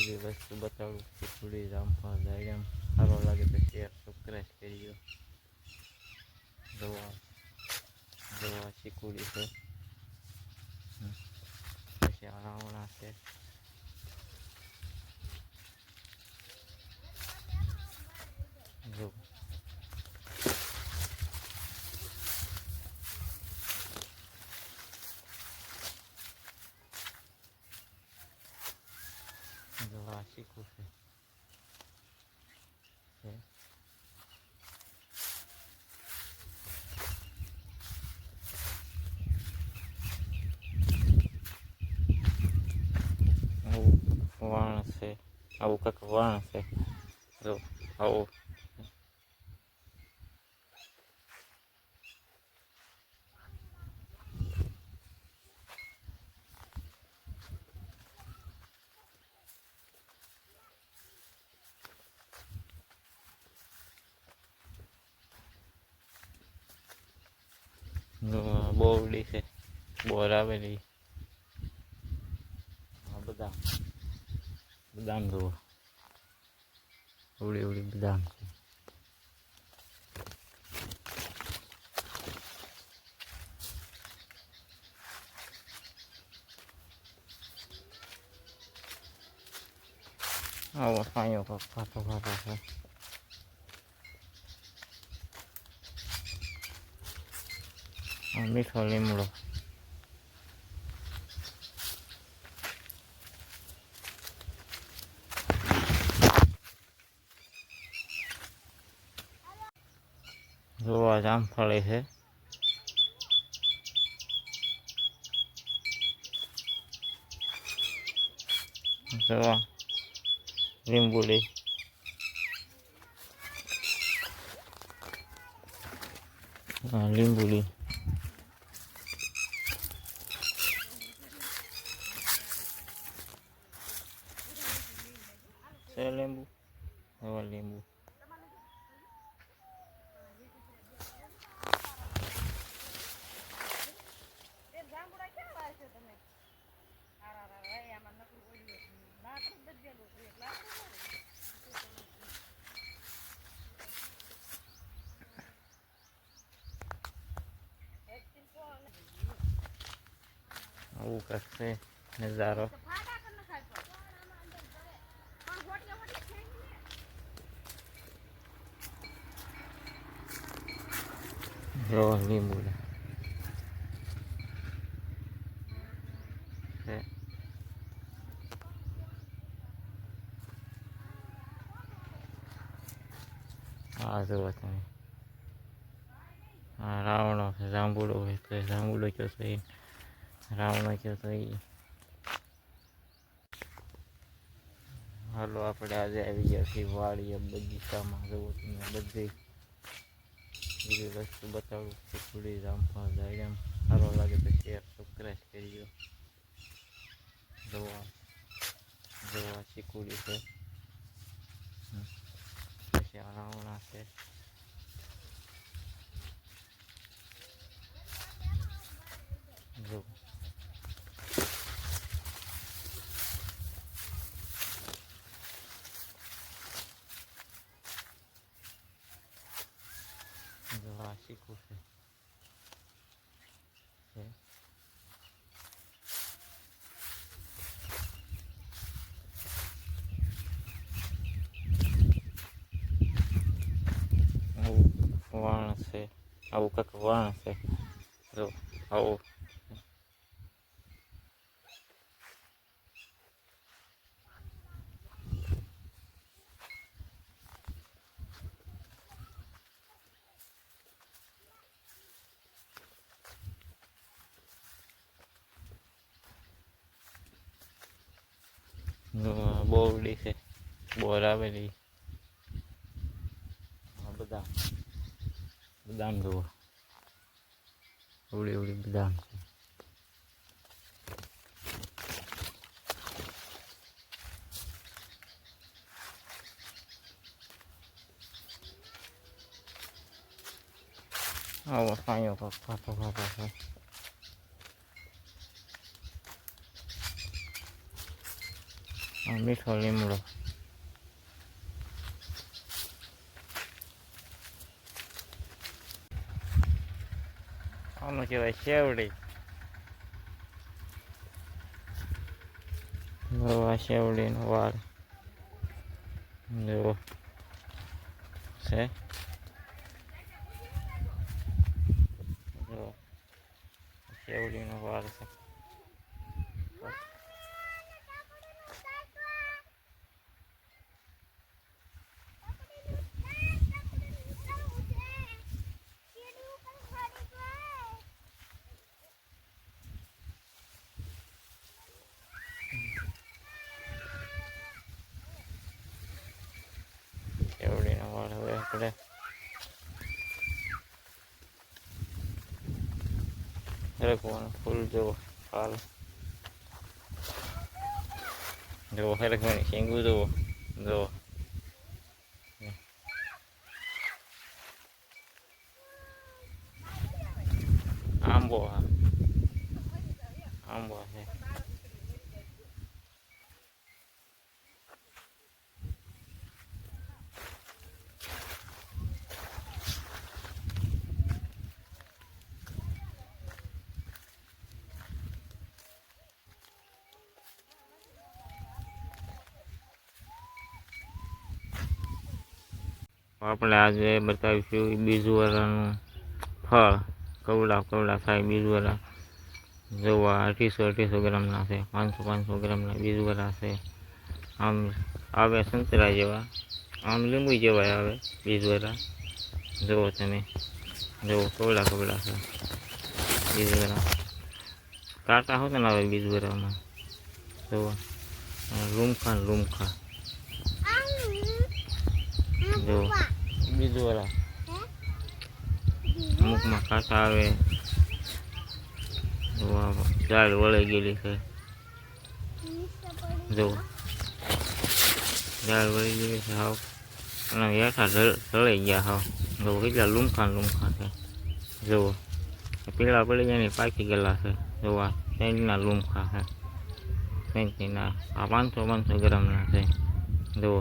બધી વસ્તુ બતાડું. ચીકુડી, જામફળ, દાડમ. સારો લાગે તો શેર સબસ્ક્રાઈબ કરી દો. જોવા ચીકુડી છે, પછી આરાવણા છે. જો જોવા ચીકુ છે. આવું વાણ છે, આવું કંઈક વાણ છે. જો આવું બોરડી છે, બોર આવેલી. બદામ બદામ જુઓ, ઉડી ઉડી બદામ છે. આવો સાયો ખાતો ખાતો છે. મીઠો લીમડો. જોવા જામફળી છે. જોવા લીંબુડી. લીંબુડી છે. લીંબુ હવે લીંબુ આવું કરશે નજારો. જો લીંબુ છે. હા જુઓ તમે, હા રાવણો છે. જાંબુડો હોય તો જાંબુડો કયો તો એ, રાવણો કયો તો એ. હાલો આપણે આજે આવી ગયા છીએ વાડીએ, બગીચામાં. જુઓ તમે, બધી વસ્તુ બતાડું. ચીકુડી, જામફળ, દાડમ. સારો લાગે તો શેર સબસ્ક્રાઈબ કરી દો. જોવા ચીકુડી છે, પછી આરાવણા છે. જો જોવા ચીકુ છે. આવું વાણ છે, આવું કંઈક વાણ છે. જો આવું બોરડી છે, બોર આવેલી. બદામ બદામ જુઓ, ઉડી ઉડી બદામ છે. આવો સાયો ખાતો ખાતો છે. મીઠો લીમડો. આનું કહેવાય શેવડી. જો આ શેવડીનો વાળ જો છે. જો શેવડીનો વાળ છે. શેવડીનો વાળ હવે આપણે હરખવાનું ફૂલ જુઓ. હાલ જુઓ હરખવાની શીંગું જુઓ. જુઓ આંબો. આંબો છે. આપણે આજે બતાવીશું બીજું વાળાનું ફળ. કવડા થાય બીજું વાળા. જોવા 800 ગ્રામના છે, 500 ગ્રામના બીજું વાળા છે. આમ આવે સંતરા જેવા, આમ લીંબુ જેવા આવે બીજું વાળા. જુઓ તમે, જુઓ કવડા છે બીજું વાળા. કાંટા હોત ને આવે બીજું વાળામાં. જુઓ રૂમખા. જો બીજું વાળા અમુકમાં કાંટા આવે. ઝાડ વળી ગયેલી છે. જો ઝાડ વળી ગયેલી છે હાવ, અને હેઠા ઢળી ગયા હાવ. જો કેટલા લુમખા છે. જુઓ પીળા પડી જાય ને પાકી ગયેલા છે. જોવા સેન્ટના લુમખા છે. સેન્ટના આ 500 ગ્રામના છે. જુઓ